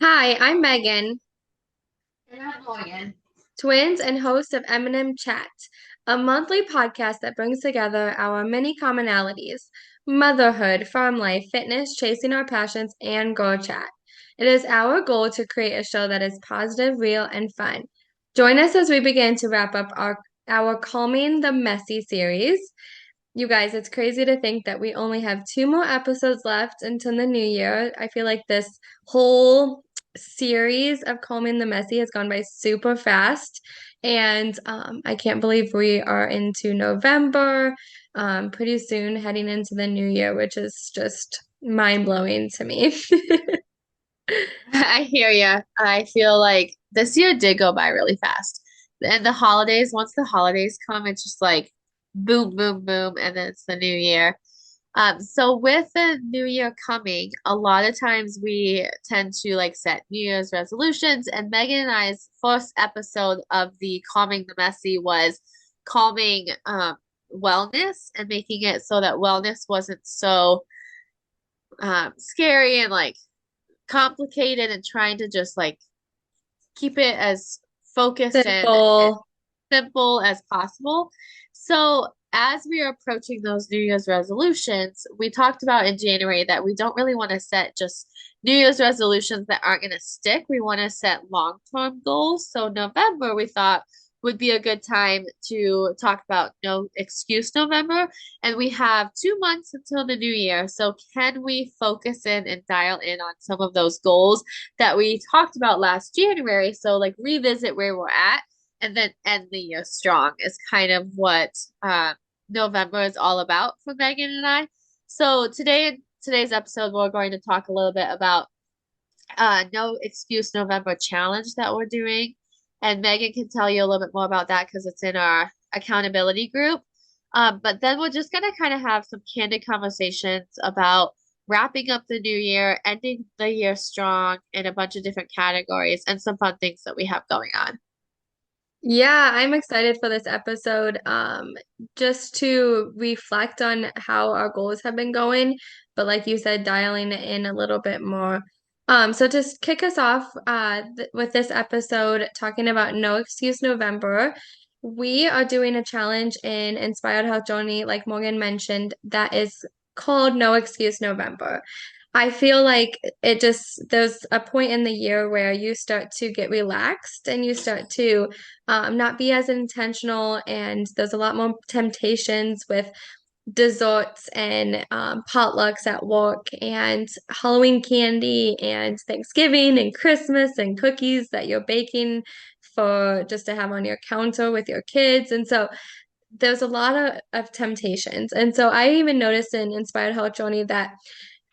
Hi, I'm Megan, And I'm Morgan. twins and host of Eminem Chat, a monthly podcast that brings together our many commonalities: motherhood, farm life, fitness, chasing our passions, and girl chat. It is our goal to create a show that is positive, real, and fun. Join us as we begin to wrap up our Calming the Messy series. You guys, it's crazy to think that we only have two more episodes left until the new year. I feel like this whole series of Calming the Messy has gone by super fast. And I can't believe we are into November, pretty soon heading into the new year, which is just mind-blowing to me. I hear ya. I feel like this year did go by really fast. And the holidays, once the holidays come, it's just like boom, boom, boom, and then it's the new year. So with the new year coming, a lot of times we tend to like set New Year's resolutions. And Megan and I's first episode of the Calming the Messy was calming wellness and making it so that wellness wasn't so scary and like complicated and trying to just like keep it as focused and Simple. simple as possible. So, as we are approaching those New Year's resolutions, we talked about in January that we don't really want to set just New Year's resolutions that aren't going to stick. We want to set long-term goals. So, November, we thought would be a good time to talk about No Excuse November. And we have 2 months until the new year. So, can we focus in and dial in on some of those goals that we talked about last January? So, like, revisit where we're at and then end the year strong is kind of what November is all about for Megan and I. So today in today's episode, we're going to talk a little bit about No Excuse November challenge that we're doing. And Megan can tell you a little bit more about that because it's in our accountability group. But then we're just going to kind of have some candid conversations about wrapping up the new year, ending the year strong in a bunch of different categories, and some fun things that we have going on. Yeah, I'm excited for this episode. Just to reflect on how our goals have been going, but like you said, dialing it in a little bit more. So to kick us off, th with this episode talking about No Excuse November, we are doing a challenge in Inspired Health Journey, like Morgan mentioned, that is called No Excuse November. I feel like there's a point in the year where you start to get relaxed and you start to not be as intentional, and there's a lot more temptations with desserts and potlucks at work and Halloween candy and Thanksgiving and Christmas and cookies that you're baking for just to have on your counter with your kids. And so there's a lot of temptations. And so I even noticed in Inspired Health Journey that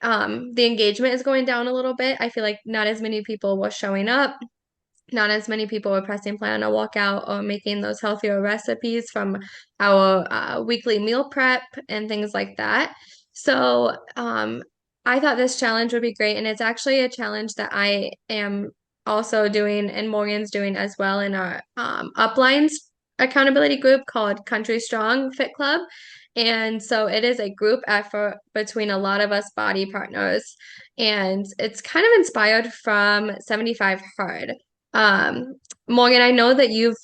the engagement is going down a little bit. I feel like not as many people were showing up, not as many people were pressing play on a walkout or making those healthier recipes from our weekly meal prep and things like that. So I thought this challenge would be great. And it's actually a challenge that I am also doing and Morgan's doing as well in our uplines accountability group called Country Strong Fit Club. And so it is a group effort between a lot of us body partners. And it's kind of inspired from 75 Hard. um, Morgan, I know that you've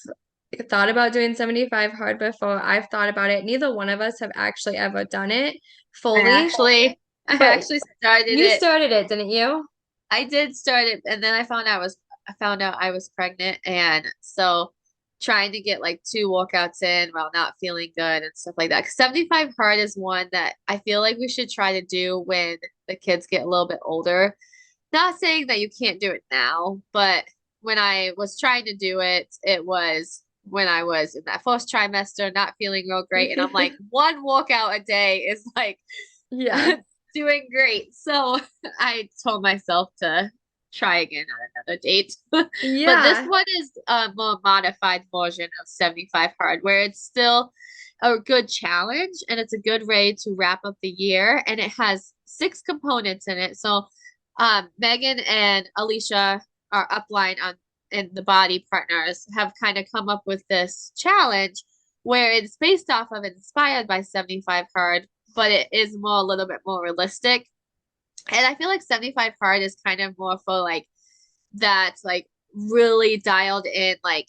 thought about doing 75 hard before. I've thought about it. Neither one of us have actually ever done it I fully, actually, I but actually started you it. started it, didn't you? I did start it, and then I found out I was pregnant, and so trying to get like two walkouts in while not feeling good and stuff like that. 'Cause 75 hard is one that I feel like we should try to do when the kids get a little bit older. Not saying that you can't do it now, but when I was trying to do it, it was when I was in that first trimester, not feeling real great, and I'm like, one walkout a day is like Yeah. doing great. So I told myself to try again on another date. But this Yeah. one is a more modified version of 75 hard, where it's still a good challenge and it's a good way to wrap up the year. And it has six components in it. So Megan and Alicia are upline on in the body partners have kind of come up with this challenge where it's based off of inspired by 75 hard, but it is a little bit more realistic. And I feel like 75 hard is kind of more for like that's like really dialed in, like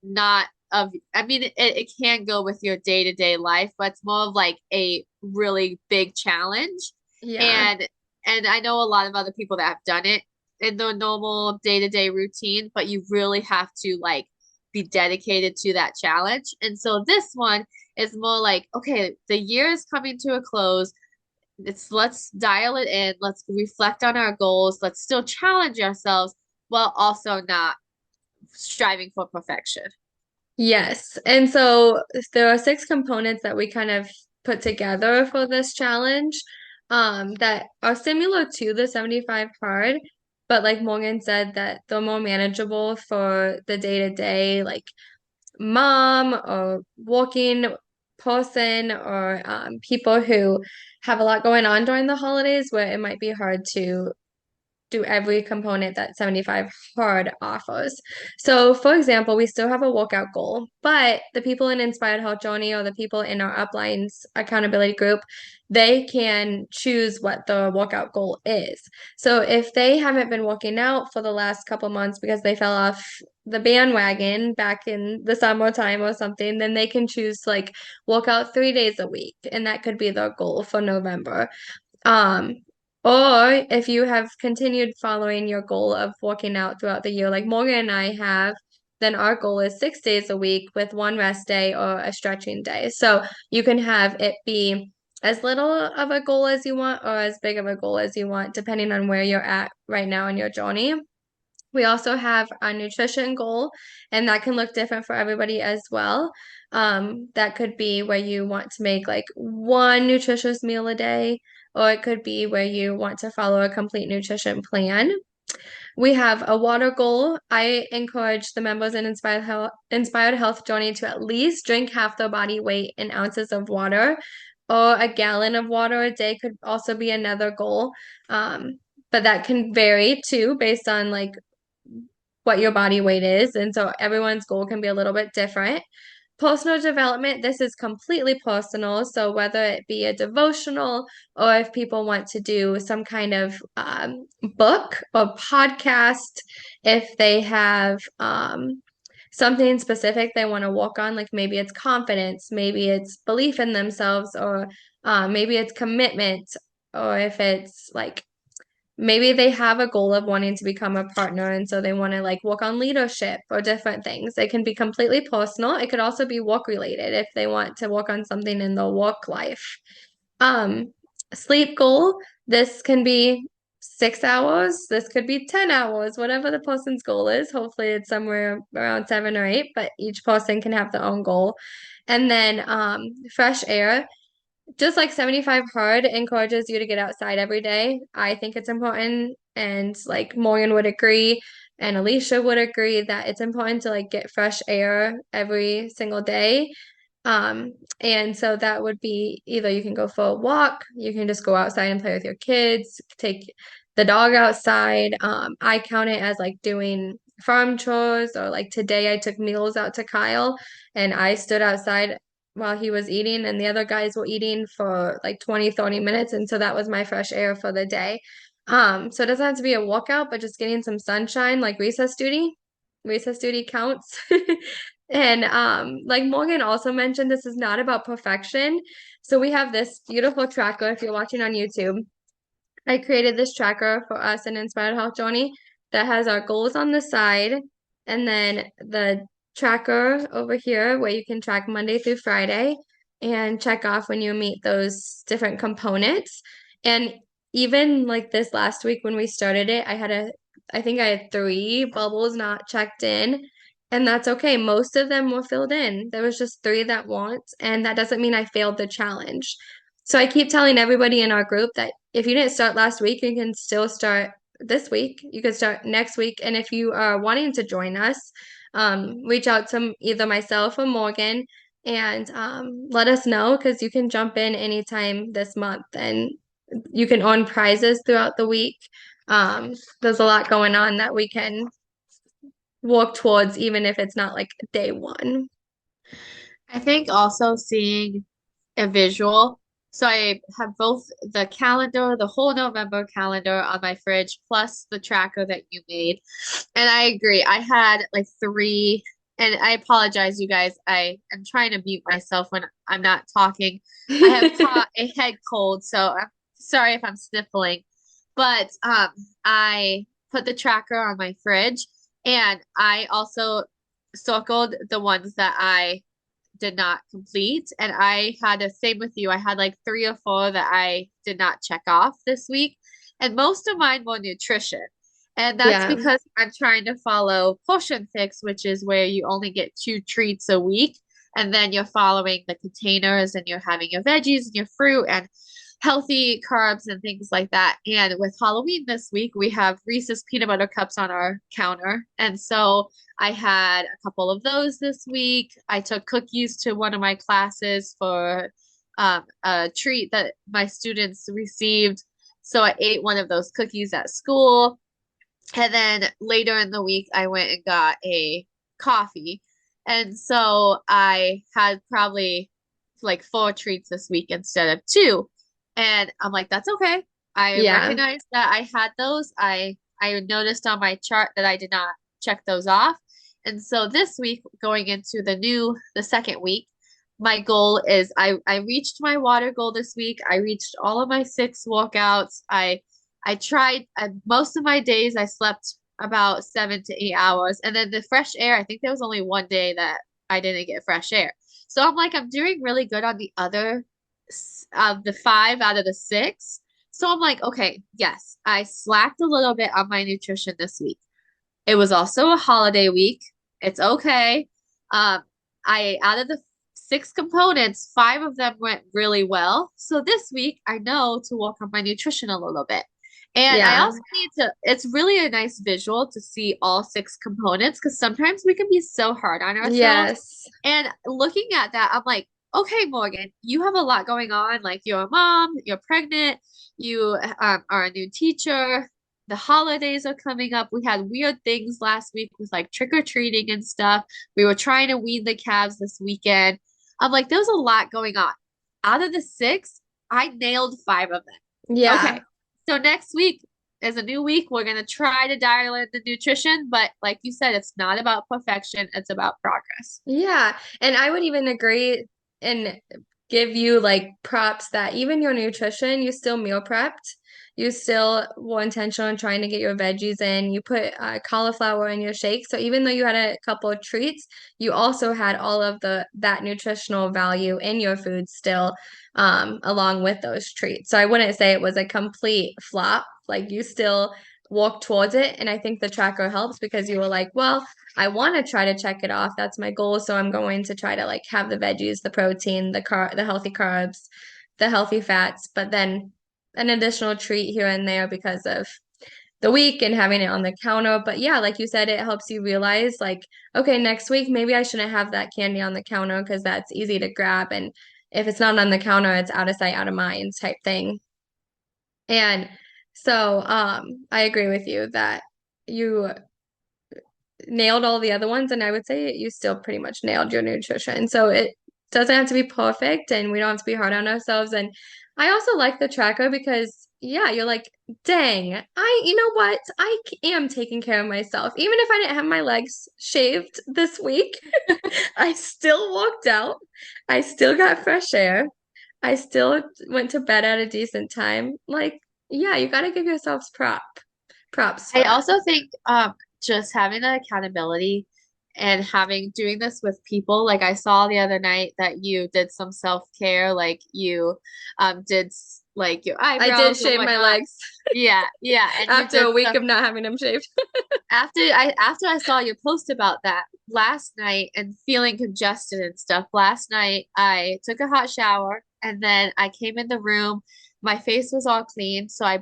not of, I mean, it can go with your day-to-day life, but it's more of like a really big challenge. Yeah. And I know a lot of other people that have done it in their normal day-to-day routine, but you really have to like be dedicated to that challenge. And so this one is more like, okay, the year is coming to a close. It's let's dial it in, let's reflect on our goals, let's still challenge ourselves while also not striving for perfection. Yes. And so there are six components that we kind of put together for this challenge that are similar to the 75 hard, but like Morgan said, that they're more manageable for the day-to-day, like mom or working person or people who have a lot going on during the holidays where it might be hard to do every component that 75 hard offers. So, for example, we still have a workout goal, but the people in Inspired Health Journey or the people in our uplines accountability group, they can choose what the workout goal is. So, if they haven't been working out for the last couple months because they fell off the bandwagon back in the summertime or something, then they can choose to like work out 3 days a week, and that could be their goal for November. Um, or if you have continued following your goal of working out throughout the year, like Morgan and I have, then our goal is 6 days a week with one rest day or a stretching day. So you can have it be as little of a goal as you want or as big of a goal as you want, depending on where you're at right now in your journey. We also have a nutrition goal, and that can look different for everybody as well. That could be where you want to make like one nutritious meal a day, or it could be where you want to follow a complete nutrition plan. We have a water goal. I encourage the members in Inspired Health Journey to at least drink half their body weight in ounces of water, or a gallon of water a day could also be another goal. But that can vary too based on like what your body weight is. And so everyone's goal can be a little bit different. Personal development, this is completely personal. So whether it be a devotional or if people want to do some kind of book or podcast, if they have something specific they want to work on, like maybe it's confidence, maybe it's belief in themselves, or maybe it's commitment, or if it's like maybe they have a goal of wanting to become a partner and so they want to like work on leadership or different things. It can be completely personal. It could also be work related if they want to work on something in their work life. Um, Sleep goal, this can be 6 hours, this could be 10 hours, whatever the person's goal is. Hopefully it's somewhere around 7 or 8, but each person can have their own goal. And then fresh air. Just like 75 hard encourages you to get outside every day. I think it's important, and like Morgan would agree and Alicia would agree that it's important to like get fresh air every single day. And so that would be either you can go for a walk, you can just go outside and play with your kids, take the dog outside. I count it as like doing farm chores, or like today I took meals out to Kyle and I stood outside while he was eating and the other guys were eating for like 20, 30 minutes. And so that was my fresh air for the day. So it doesn't have to be a walkout, but just getting some sunshine, like recess duty. Recess duty counts. And like Morgan also mentioned, this is not about perfection. So we have this beautiful tracker if you're watching on YouTube. I created this tracker for us in Inspired Health Journey that has our goals on the side and then the tracker over here where you can track Monday through Friday and check off when you meet those different components. And even like this last week when we started it, I think I had three bubbles not checked in. And that's okay. Most of them were filled in. There was just three that weren't. And that doesn't mean I failed the challenge. So I keep telling everybody in our group that if you didn't start last week, you can still start this week. You can start next week. And if you are wanting to join us, reach out to either myself or Morgan and let us know because you can jump in anytime this month and you can earn prizes throughout the week. There's a lot going on that we can work towards, even if it's not like day one. I think also seeing a visual So I have both the calendar, the whole November calendar on my fridge, plus the tracker that you made. And I agree. I had like three, and I apologize, you guys. I am trying to mute myself when I'm not talking. I have caught a head cold, so I'm sorry if I'm sniffling. But I put the tracker on my fridge, and I also circled the ones that I did not complete. And I had the same with you. I had like three or four that I did not check off this week. And most of mine were nutrition. And that's Yeah. because I'm trying to follow Portion Fix, which is where you only get two treats a week. And then you're following the containers and you're having your veggies and your fruit and healthy carbs and things like that. And with Halloween this week, we have Reese's peanut butter cups on our counter. And so I had a couple of those this week. I took cookies to one of my classes for a treat that my students received. So I ate one of those cookies at school. And then later in the week, I went and got a coffee. And so I had probably like four treats this week instead of two. And I'm like, that's okay. I Yeah. recognize that I had those. I noticed on my chart that I did not check those off. And so this week, going into the second week, my goal is I reached my water goal this week. I reached all of my 6 walkouts. I tried most of my days I slept about 7 to 8 hours. And then the fresh air, I think there was only one day that I didn't get fresh air. So I'm like, I'm doing really good on the other of the five out of the six. So I'm like, okay, yes, I slacked a little bit on my nutrition this week. It was also a holiday week. It's okay. I out of the six components, five of them went really well. So this week I know to work on my nutrition a little bit. And I Yeah. also need to, it's really a nice visual to see all six components because sometimes we can be so hard on ourselves. Yes. And looking at that, I'm like, okay, Morgan, you have a lot going on. Like you're a mom, you're pregnant, you are a new teacher, the holidays are coming up. We had weird things last week with like trick-or-treating and stuff. We were trying to wean the calves this weekend. I'm like, there's a lot going on. Out of the six, I nailed five of them. Yeah. Okay. So next week is a new week. We're gonna try to dial in the nutrition, but like you said, it's not about perfection, it's about progress. Yeah. And I would even agree and give you like props that even your nutrition, you still meal prepped. You still were intentional in trying to get your veggies in. You put cauliflower in your shake. So even though you had a couple of treats, you also had all of the that nutritional value in your food still, along with those treats. So I wouldn't say it was a complete flop. Like you still walked towards it. And I think the tracker helps because you were like, well, I want to try to check it off. That's my goal. So I'm going to try to like have the veggies, the protein, the healthy carbs, the healthy fats, but then an additional treat here and there because of the week and having it on the counter. But yeah, like you said, it helps you realize like, okay, next week maybe I shouldn't have that candy on the counter because that's easy to grab. And if it's not on the counter, it's out of sight, out of mind type thing. And so I agree with you that you nailed all the other ones, and I would say you still pretty much nailed your nutrition. So it doesn't have to be perfect, and we don't have to be hard on ourselves. And I also like the tracker because, yeah, you're like, dang, you know what? Am taking care of myself. Even if I didn't have my legs shaved this week, I still walked out. I still got fresh air. I still went to bed at a decent time. Like, yeah, you got to give yourselves props I for that. also think just having the accountability and having doing this with people, like I saw the other night that you did some self-care, like you did like your I did eyebrows or shave my whatnot. legs Yeah, yeah, and you after a did week some of not having them shaved. after I saw your post about that last night and feeling congested and stuff, last night I took a hot shower and then I came in the room. My face was all clean, so I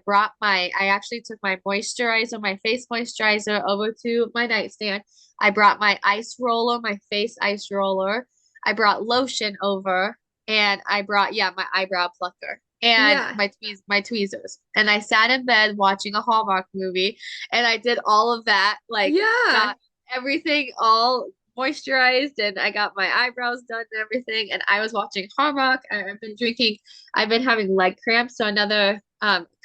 actually took my moisturizer, my face moisturizer over to my nightstand. I brought my ice roller, my face ice roller. I brought lotion over and I brought my eyebrow plucker and Yeah. my tweezers. And I sat in bed watching a Hallmark movie and I did all of that, like Yeah. got everything all moisturized and I got my eyebrows done and everything. And I was watching Hallmark. I've been having leg cramps. So another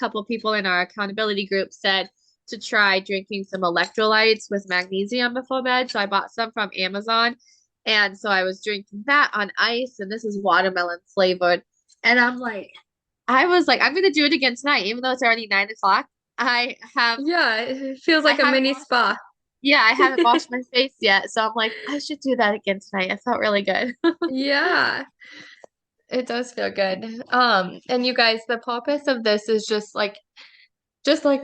couple people in our accountability group said to try drinking some electrolytes with magnesium before bed. So I bought some from Amazon. And so I was drinking that on ice, and this is watermelon flavored. And I was like, I'm gonna do it again tonight, even though it's already 9 o'clock. I have Yeah, it feels I like a haven't mini washed spa. yeah, I haven't washed my face yet, so I'm like, I should do that again tonight. It felt really good. Yeah, it does feel good. And you guys, the purpose of this is just like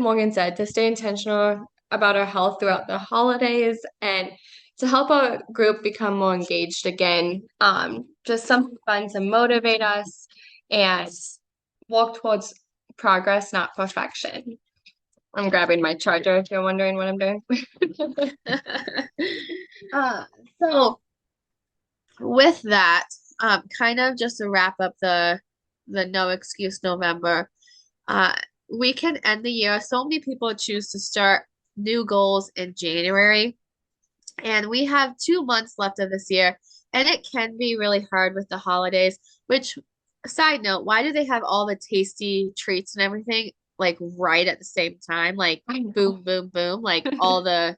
Morgan said, to stay intentional about our health throughout the holidays and to help our group become more engaged again. Just something fun to motivate us and walk towards progress, not perfection. I'm grabbing my charger if you're wondering what I'm doing. Uh, so with that, kind of just to wrap up the no excuse November, uh, we can end the year. So many people choose to start new goals in January, and we have 2 months left of this year, and it can be really hard with the holidays. Which, side note, why do they have all the tasty treats and everything like right at the same time? Like I know. boom, boom, boom, like all the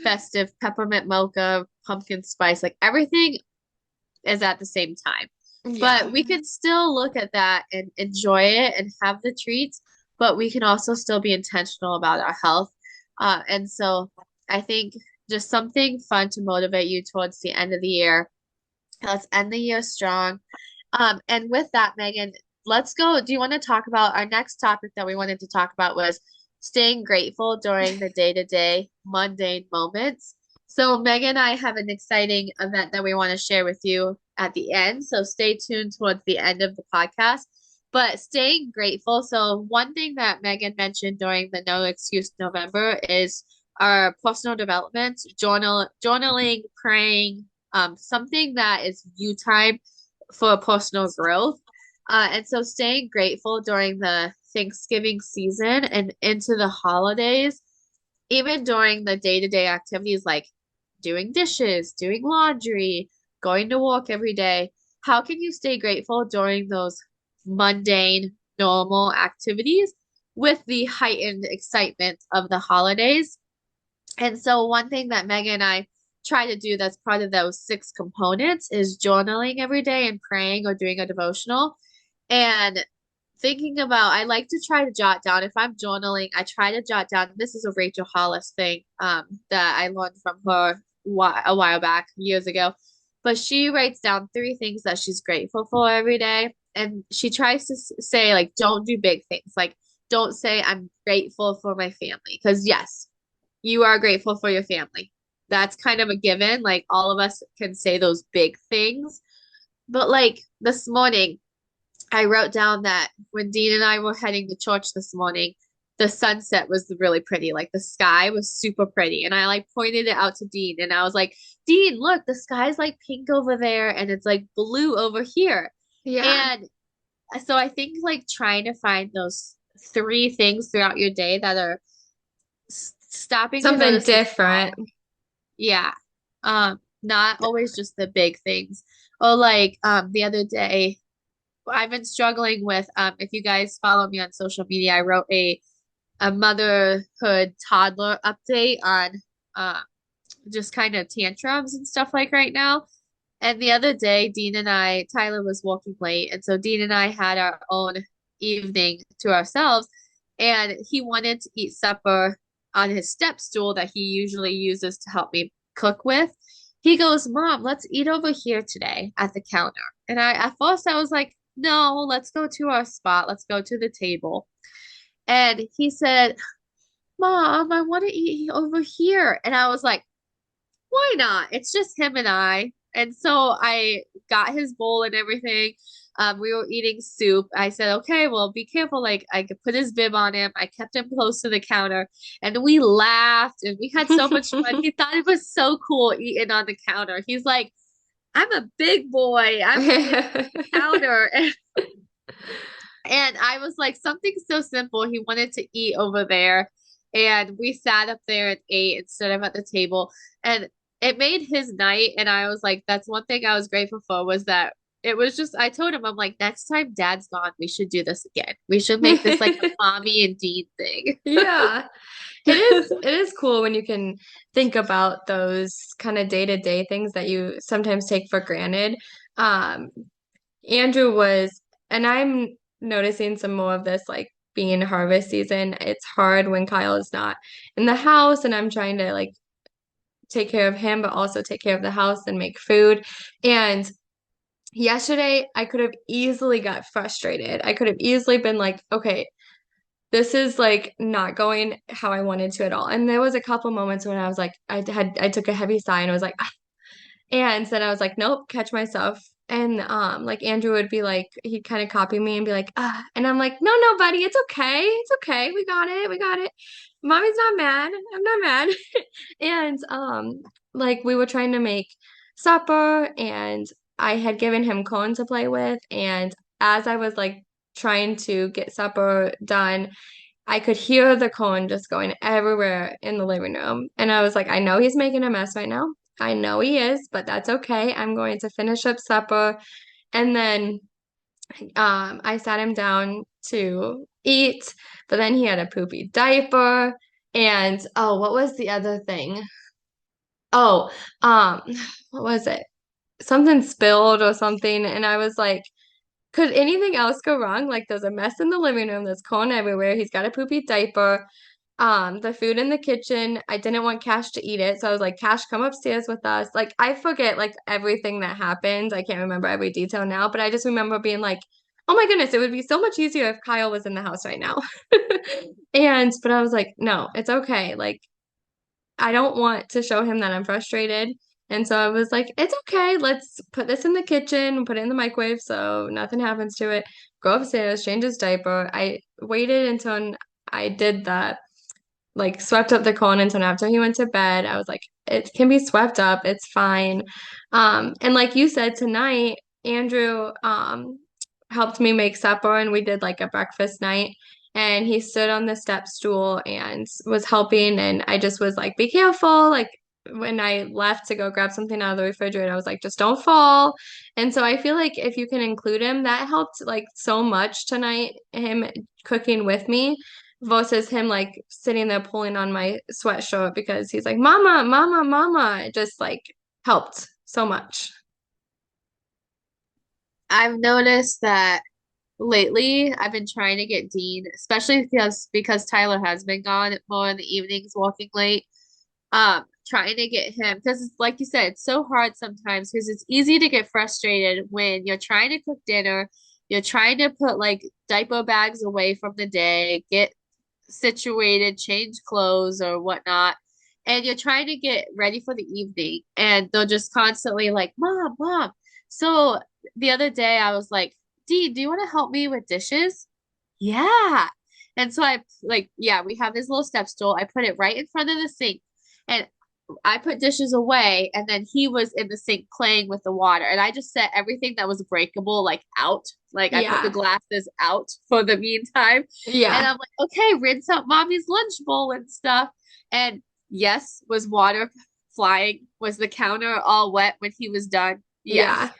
festive peppermint mocha, pumpkin spice, like everything is at the same time. But Yeah. we can still look at that and enjoy it and have the treats, but we can also still be intentional about our health. And so I think just something fun to motivate you towards the end of the year. Let's end the year strong. And with that, Megan, let's go. Do you want to talk about our next topic that we wanted to talk about was staying grateful during the day-to-day mundane moments. So Megan and I have an exciting event that we want to share with you at the end. So stay tuned towards the end of the podcast. But staying grateful. So one thing that Megan mentioned during the No Excuse November is our personal development, journaling, praying, something that is you time for personal growth. And so staying grateful during the Thanksgiving season and into the holidays, even during the day-to-day activities like doing dishes, doing laundry, going to work every day, how can you stay grateful during those mundane, normal activities with the heightened excitement of the holidays? And so one thing that Megan and I try to do that's part of those 6 components is journaling every day and praying or doing a devotional. And thinking about, I like to try to jot down, if I'm journaling, I try to jot down, this is a Rachel Hollis thing that I learned from her a while back, years ago. But she writes down 3 things that she's grateful for every day. And she tries to say, like, don't do big things. Like, don't say, I'm grateful for my family. Because, yes, you are grateful for your family. That's kind of a given. Like all of us can say those big things. But like this morning, I wrote down that when Dean and I were heading to church this morning, the sunset was really pretty. Like the sky was super pretty. And I like pointed it out to Dean and I was like, Dean, look, the sky's like pink over there and it's like blue over here. Yeah. And so I think like trying to find those 3 things throughout your day that are stopping to Something notice the different. small. Yeah. Not always just the big things. Or like the other day, I've been struggling with if you guys follow me on social media, I wrote a motherhood toddler update on uh just kind of tantrums and stuff like right now. And the other day, Tyler was working late, and so Dean and I had our own evening to ourselves, and he wanted to eat supper on his step stool that he usually uses to help me cook with. He goes, Mom, let's eat over here today at the counter. And at first I was like, no, let's go to our spot. Let's go to the table. And he said, Mom, I want to eat over here. And I was like, why not? It's just him and I. And so I got his bowl and everything. We were eating soup. I said, okay, well, be careful. Like, I could put his bib on him. I kept him close to the counter and we laughed and we had so much fun. He thought it was so cool eating on the counter. He's like, I'm a big boy. I'm eating on the counter. And I was like, something so simple. He wanted to eat over there. And we sat up there and ate instead of at the table. And it made his night. And I was like, that's one thing I was grateful for was that it was just, I told him, I'm like, next time dad's gone, we should do this again. We should make this like a mommy and Dean thing. Yeah. It is cool when you can think about those kind of day-to-day things that you sometimes take for granted. Um, Andrew was, and I'm noticing some more of this like being harvest season. It's hard when Kyle is not in the house and I'm trying to like take care of him, but also take care of the house and make food. And yesterday, I could have easily got frustrated. I could have easily been like, okay, this is like not going how I wanted to at all. And there was a couple moments when I was like, I took a heavy sigh and I was like, and then I was like, nope, catch myself. And like Andrew would be like, he'd kind of copy me and be like, and I'm like, no, no, buddy, it's okay. It's okay. We got it. We got it. Mommy's not mad. I'm not mad. And like we were trying to make supper and I had given him corn to play with. And as I was like trying to get supper done, I could hear the cone just going everywhere in the living room. And I was like, I know he's making a mess right now. I know he is, but that's okay. I'm going to finish up supper. And then I sat him down to eat, but then he had a poopy diaper. And oh, what was the other thing? Oh, um, what was it? Something spilled or something. And I was like, could anything else go wrong? Like there's a mess in the living room, there's corn everywhere, he's got a poopy diaper. The food in the kitchen, I didn't want Cash to eat it. So I was like, Cash, come upstairs with us. Like I forget like everything that happened. I can't remember every detail now, but I just remember being like, oh my goodness, it would be so much easier if Kyle was in the house right now. And but I was like, no, it's okay. Like I don't want to show him that I'm frustrated. And so I was like, it's okay. Let's put this in the kitchen, put it in the microwave so nothing happens to it. Go upstairs, change his diaper. I waited until I did that, like swept up the corn until after he went to bed. I was like, it can be swept up. It's fine. And like you said tonight, Andrew helped me make supper and we did like a breakfast night. And he stood on the step stool and was helping. And I just was like, be careful. Like when I left to go grab something out of the refrigerator, I was like, just don't fall. And so I feel like if you can include him, that helped like so much tonight, him cooking with me versus him like sitting there pulling on my sweatshirt because he's like, Mama, Mama, Mama. It just like helped so much. I've noticed that lately I've been trying to get Dean, especially because Tyler has been gone more in the evenings, walking late. Trying to get him because it's like you said, it's so hard sometimes because it's easy to get frustrated when you're trying to cook dinner, you're trying to put like diaper bags away from the day, get situated, change clothes or whatnot, and you're trying to get ready for the evening, and they'll just constantly like, Mom, Mom. So the other day I was like, Dee, do you want to help me with dishes? Yeah. And so I like, yeah, we have this little step stool. I put it right in front of the sink. And I put dishes away, and then he was in the sink playing with the water. And I just set everything that was breakable like out. Like I put the Yeah. glasses out for the meantime. And Yeah. I'm like, okay, rinse out mommy's lunch bowl and stuff. And yes, was water flying? Was the counter all wet when he was done? Yes. Yeah.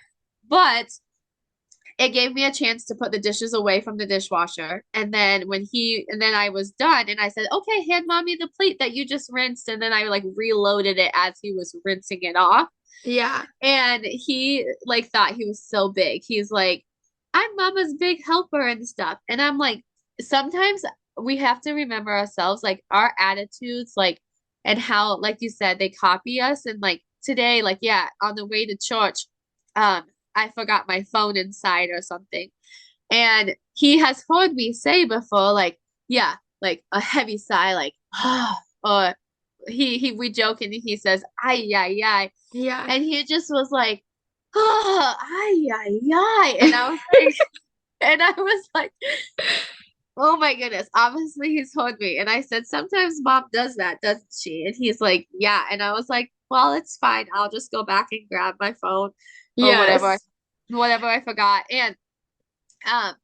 But it gave me a chance to put the dishes away from the dishwasher. And then I was done and I said, okay, hand mommy the plate that you just rinsed. And then I like reloaded it as he was rinsing it off. Yeah. And he like thought he was so big. He's like, I'm mama's big helper and stuff. And I'm like, sometimes we have to remember ourselves, like our attitudes, like, and how, like you said, they copy us. And like today, like, yeah, on the way to church, um, I forgot my phone inside or something. And he has heard me say before, like, yeah, like a heavy sigh, like, ah, or we joke and he says, ay, ay, ay. Yeah. And he just was like, oh, ay, ay, ay. And I was like, and I was like, oh my goodness, obviously he's heard me. And I said, sometimes mom does that, doesn't she? And he's like, yeah. And I was like, well, it's fine. I'll just go back and grab my phone or Yes. whatever I forgot. And um,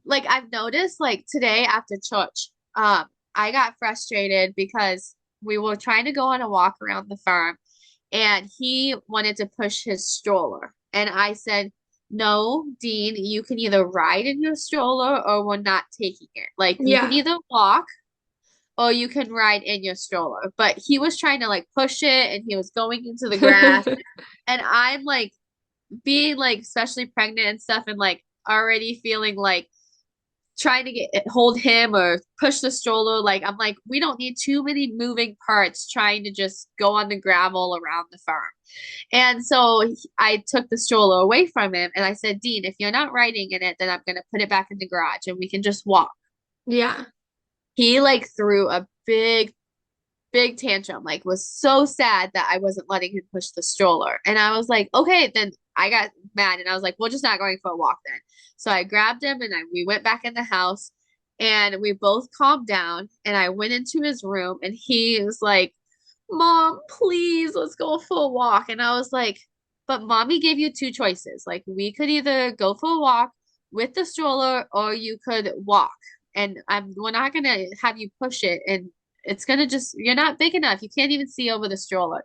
like I've noticed like today after church, I got frustrated because we were trying to go on a walk around the farm and he wanted to push his stroller. And I said, no, Dean, you can either ride in your stroller or we're not taking it. Like you can Yeah. either walk or you can ride in your stroller. But he was trying to like push it and he was going into the grass. And I'm like being like especially pregnant and stuff and like already feeling like trying to get hold him or push the stroller. Like I'm like, we don't need too many moving parts trying to just go on the gravel around the farm. And so I took the stroller away from him and I said, Dean, if you're not riding in it, then I'm gonna put it back in the garage and we can just walk. Yeah. He like threw a big tantrum, like was so sad that I wasn't letting him push the stroller. And I was like, okay, then I got mad and I was like, we're just not going for a walk then. So I grabbed him and we went back in the house and we both calmed down and I went into his room and he was like, Mom, please, let's go for a walk. And I was like, but mommy gave you two choices. Like we could either go for a walk with the stroller or you could walk. And we're not gonna have you push it and it's gonna just you're not big enough. You can't even see over the stroller.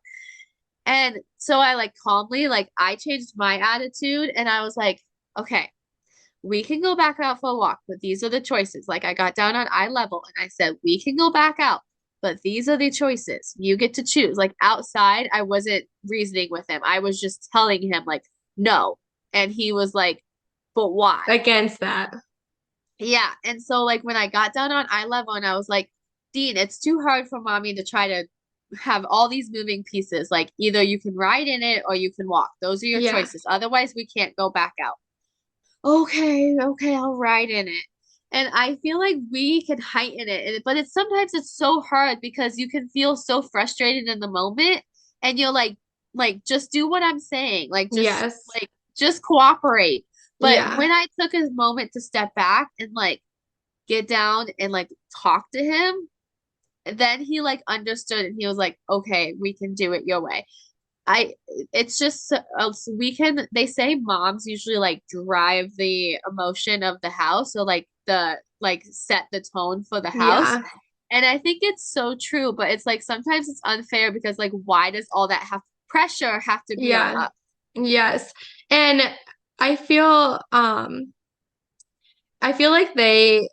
And so I like calmly, like I changed my attitude and I was like, okay, we can go back out for a walk, but these are the choices. Like I got down on eye level and I said, we can go back out, but these are the choices. You get to choose. Like outside, I wasn't reasoning with him. I was just telling him like, no. And he was like, but why? Against that. Yeah. And so like when I got down on eye level and I was like, Dean, it's too hard for mommy to try to have all these moving pieces. Like either you can ride in it or you can walk. Those are your Yeah. choices. Otherwise, we can't go back out. Okay, okay, I'll ride in it. And I feel like we can heighten it, but it's sometimes it's so hard because you can feel so frustrated in the moment and you're like just do what I'm saying. Yes. Like just cooperate. But Yeah. when I took a moment to step back and like get down and like talk to him, then he like understood and he was like, "Okay, we can do it your way." I it's just we can they say moms usually like drive the emotion of the house or like the like set the tone for the house. Yeah. And I think it's so true, but it's like sometimes it's unfair because like why does all that have pressure have to be on Yeah. us? Yes. And I feel I feel like they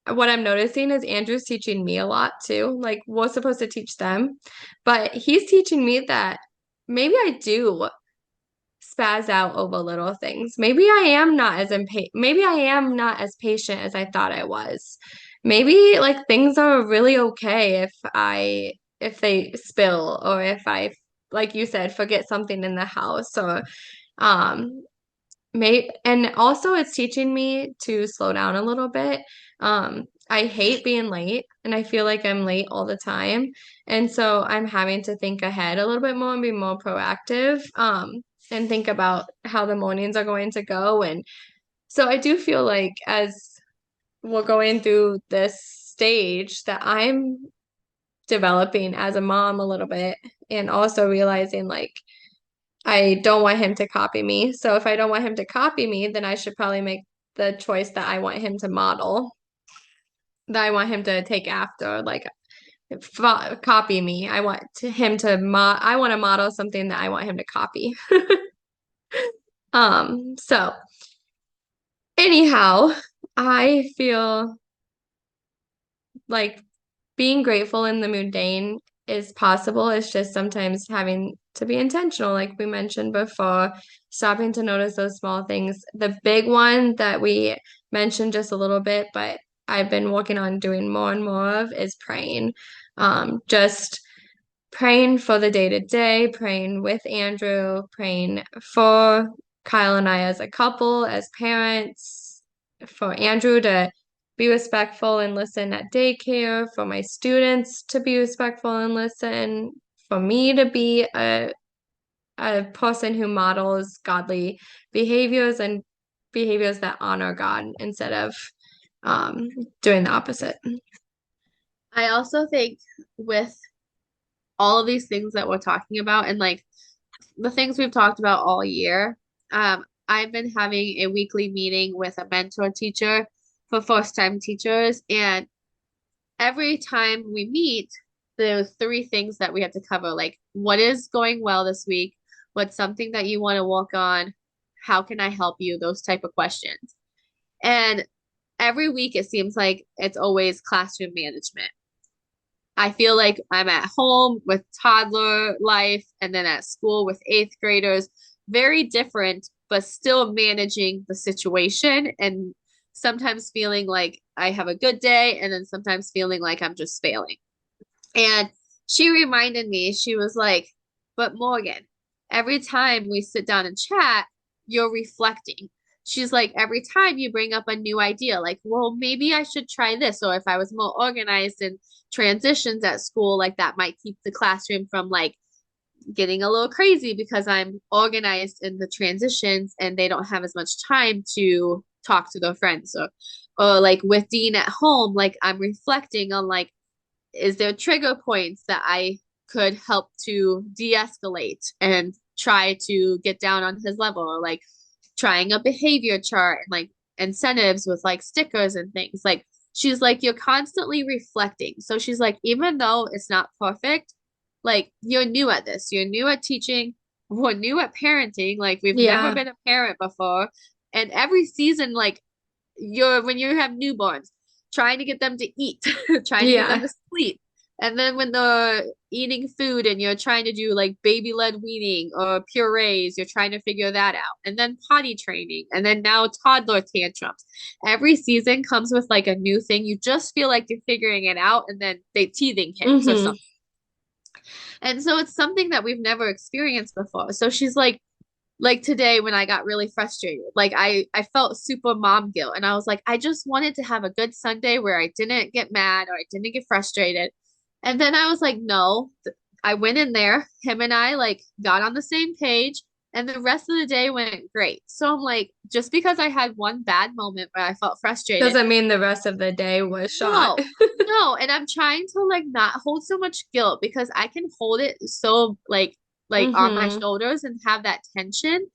what I'm noticing is Andrew's teaching me a lot too. Like we're supposed to teach them, but he's teaching me that maybe I do spaz out over little things. Maybe I am not as maybe I am not as patient as I thought I was. Maybe like things are really okay if they spill or if I like you said forget something in the house or um and also it's teaching me to slow down a little bit. I hate being late and I feel like I'm late all the time. And so I'm having to think ahead a little bit more and be more proactive, and think about how the mornings are going to go. And so I do feel like as we're going through this stage that I'm developing as a mom a little bit and also realizing like I don't want him to copy me. So if I don't want him to copy me, then I should probably make the choice that I want him to model, that I want him to take after, like copy me. I want him to I want to model something that I want him to copy. So anyhow, I feel like being grateful in the mundane is possible. It's just sometimes having to be intentional, like we mentioned before, stopping to notice those small things. The big one that we mentioned just a little bit, but I've been working on doing more and more of is praying. Just praying for the day to day, praying with Andrew, praying for Kyle and I as a couple, as parents, for Andrew to be respectful and listen at daycare, for my students to be respectful and listen, for me to be a person who models godly behaviors and behaviors that honor God instead of um, doing the opposite. I also think with all of these things that we're talking about and like the things we've talked about all year, I've been having a weekly meeting with a mentor teacher for first time teachers and every time we meet, there were three things that we had to cover, like what is going well this week, what's something that you want to work on, how can I help you, those type of questions. And every week it seems like it's always classroom management. I feel like I'm at home with toddler life and then at school with eighth graders, very different, but still managing the situation and sometimes feeling like I have a good day and then sometimes feeling like I'm just failing. And she reminded me, she was like, but Morgan, every time we sit down and chat, you're reflecting. She's like, every time you bring up a new idea, like, well, maybe I should try this. Or if I was more organized in transitions at school, like that might keep the classroom from like getting a little crazy because I'm organized in the transitions and they don't have as much time to talk to their friends. Or like with Dean at home, like I'm reflecting on like, is there trigger points that I could help to de-escalate and try to get down on his level, or like trying a behavior chart and like incentives with like stickers and things. Like she's like, you're constantly reflecting. So she's like, even though it's not perfect, like you're new at this, you're new at teaching, we're new at parenting, like we've never Yeah. been a parent before. And every season, like you're when you have newborns, trying to get them to eat, trying to get them Yeah. to sleep. And then when they're eating food and you're trying to do like baby-led weaning or purees, you're trying to figure that out. And then potty training, and then now toddler tantrums. Every season comes with like a new thing. You just feel like you're figuring it out, and then they teething hits or Hmm. something. And so it's something that we've never experienced before. So she's like today when I got really frustrated, like I felt super mom guilt and I was like I just wanted to have a good Sunday where I didn't get mad or I didn't get frustrated. And then I was like no, I went in there, him and I like got on the same page and the rest of the day went great. So I'm like just because I had one bad moment where I felt frustrated, Doesn't mean the rest of the day was shot. no, no. And I'm trying to like not hold so much guilt because I can hold it so like on my Hmm. shoulders and have that tension.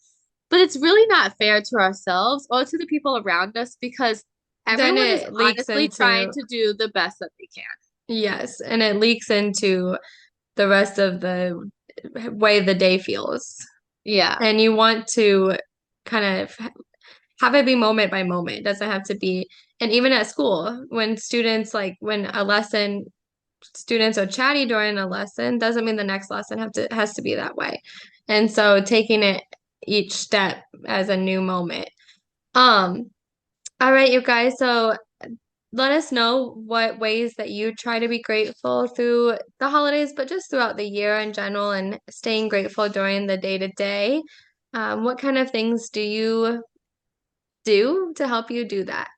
But it's really not fair to ourselves or to the people around us because Then everyone is it leaks honestly trying into, to do the best that they can. yes, and it leaks into the rest of the way the day feels. Yeah. And you want to kind of have it be moment by moment. It doesn't have to be, and even at school, when students like when a lesson students are chatty during a lesson, doesn't mean the next lesson have to has to be that way. And so taking it each step as a new moment. Um, all right, you guys. So let us know what ways that you try to be grateful through the holidays, but just throughout the year in general and staying grateful during the day to day. What kind of things do you do to help you do that?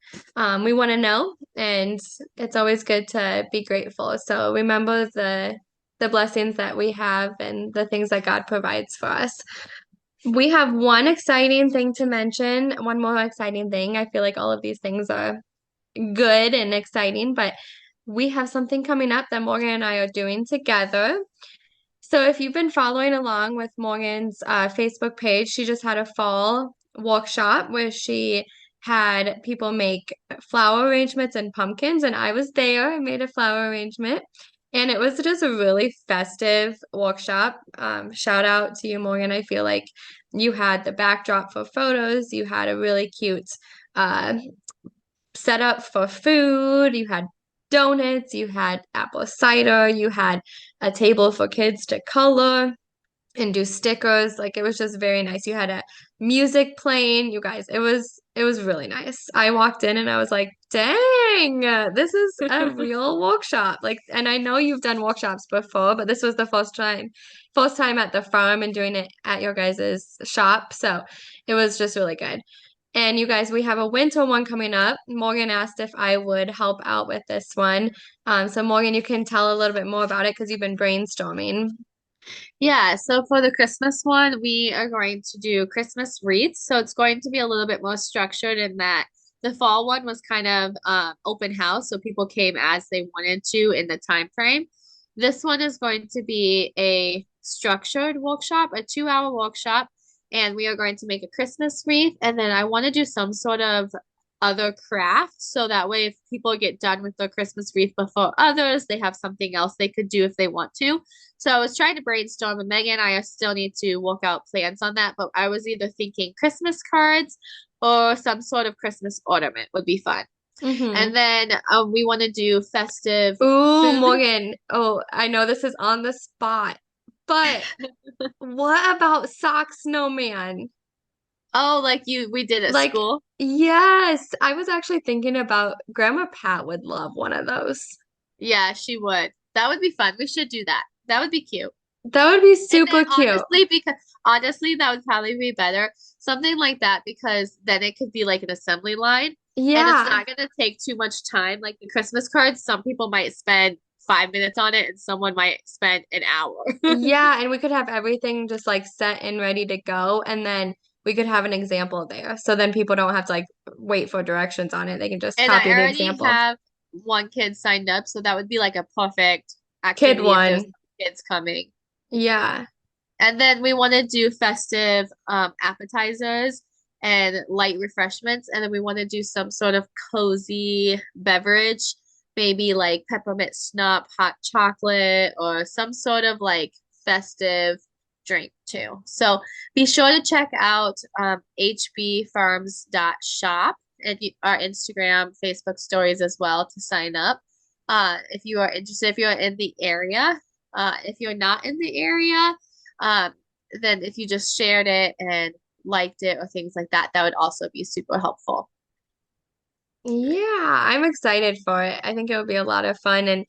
We want to know, and it's always good to be grateful. So remember the blessings that we have and the things that God provides for us. We have one exciting thing to mention, one more exciting thing. I feel like all of these things are good and exciting, but we have something coming up that Morgan and I are doing together. So if you've been following along with Morgan's Facebook page, she just had a fall workshop where she had people make flower arrangements and pumpkins, and I was there. I made a flower arrangement, and it was just a really festive workshop. Shout out to you, Morgan. I feel like you had the backdrop for photos. You had a really cute uh, set up for food. You had donuts, you had apple cider, you had a table for kids to color and do stickers. Like it was just very nice. You had a music playing, you guys. It was really nice. I walked in and I was like, "Dang, this is a real workshop." Like, and I know you've done workshops before, but this was the first time at the farm and doing it at your guys' shop. So it was just really good. And you guys, we have a winter one coming up. Morgan asked if I would help out with this one. So Morgan, you can tell a little bit more about it because you've been brainstorming. Yeah, so for the Christmas one, we are going to do Christmas wreaths. So it's going to be a little bit more structured in that the fall one was kind of open house, so people came as they wanted to in the time frame. This one is going to be a structured workshop, a 2-hour workshop, and we are going to make a Christmas wreath. And then I want to do some sort of other crafts. So that way, if people get done with their Christmas wreath before others, they have something else they could do if they want to. So I was trying to brainstorm, and Megan and I still need to work out plans on that. But I was either thinking Christmas cards or some sort of Christmas ornament would be fun. Mm-hmm. And then we want to do festive Ooh, food. Morgan. Oh, I know this is on the spot, but what about sock snowman? Oh, like we did at Like, school. yes, I was actually thinking about Grandma Pat would love one of those. Yeah, she would. That would be fun. We should do that. That would be cute. That would be And then super cute. honestly, that would probably be better. Something like that because then it could be like an assembly line and it's Yeah. not gonna take too much time. Like the Christmas cards, some people might spend 5 minutes on it and someone might spend an hour. Yeah, and we could have everything just like set and ready to go, and then we could have an example there. So then people don't have to like wait for directions on it. They can just And I copy the already example. have one kid signed up, so that would be like a perfect Kid activity if there's one. kids coming. Yeah. And then we want to do festive appetizers and light refreshments. And then we want to do some sort of cozy beverage, maybe like peppermint schnapps, hot chocolate, or some sort of like festive drink too. So be sure to check out hbfarms.shop and our Instagram, Facebook stories as well to sign up. If you are interested, if you're in the area. If you're not in the area, um, then if you just shared it and liked it or things like that, that would also be super helpful. Yeah, I'm excited for it. I think it will be a lot of fun. And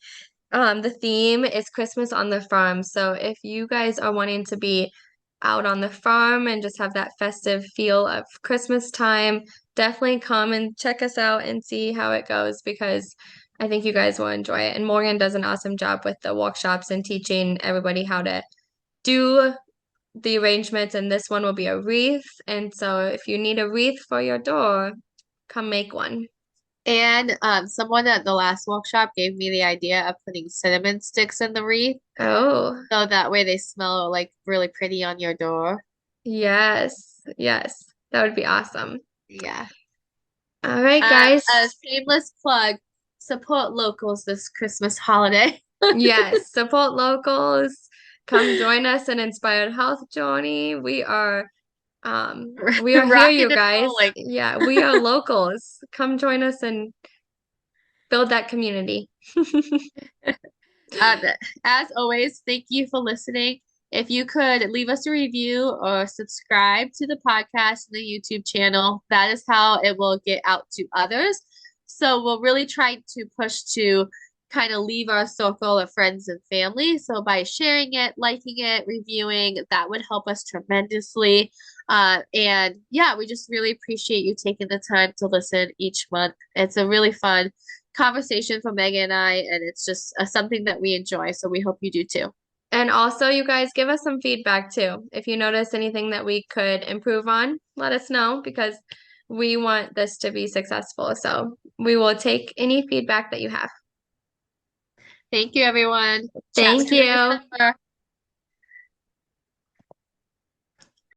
the theme is Christmas on the farm. So if you guys are wanting to be out on the farm and just have that festive feel of Christmas time, definitely come and check us out and see how it goes because I think you guys will enjoy it. And Morgan does an awesome job with the workshops and teaching everybody how to do the arrangements. And this one will be a wreath. And so if you need a wreath for your door, come make one. And someone at the last workshop gave me the idea of putting cinnamon sticks in the wreath, Oh, so that way they smell like really pretty on your door. yes, yes. That would be awesome. Yeah. All right, guys. A shameless plug, support locals this Christmas holiday. Yes, support locals. Come join us in Inspired Health Journey. We are here, Rocking you and guys. rolling. Yeah, we are locals. Come join us and build that community. Um, as always, thank you for listening. If you could leave us a review or subscribe to the podcast and the YouTube channel, that is how it will get out to others. So we'll really try to push to kind of leave our circle of friends and family. So by sharing it, liking it, reviewing, that would help us tremendously. And yeah, we just really appreciate you taking the time to listen each month. It's a really fun conversation for Megan and I, and it's just something that we enjoy. So we hope you do too. And also, you guys give us some feedback too. If you notice anything that we could improve on, let us know because we want this to be successful. So we will take any feedback that you have. Thank you, everyone. Chat Thank soon in you. December.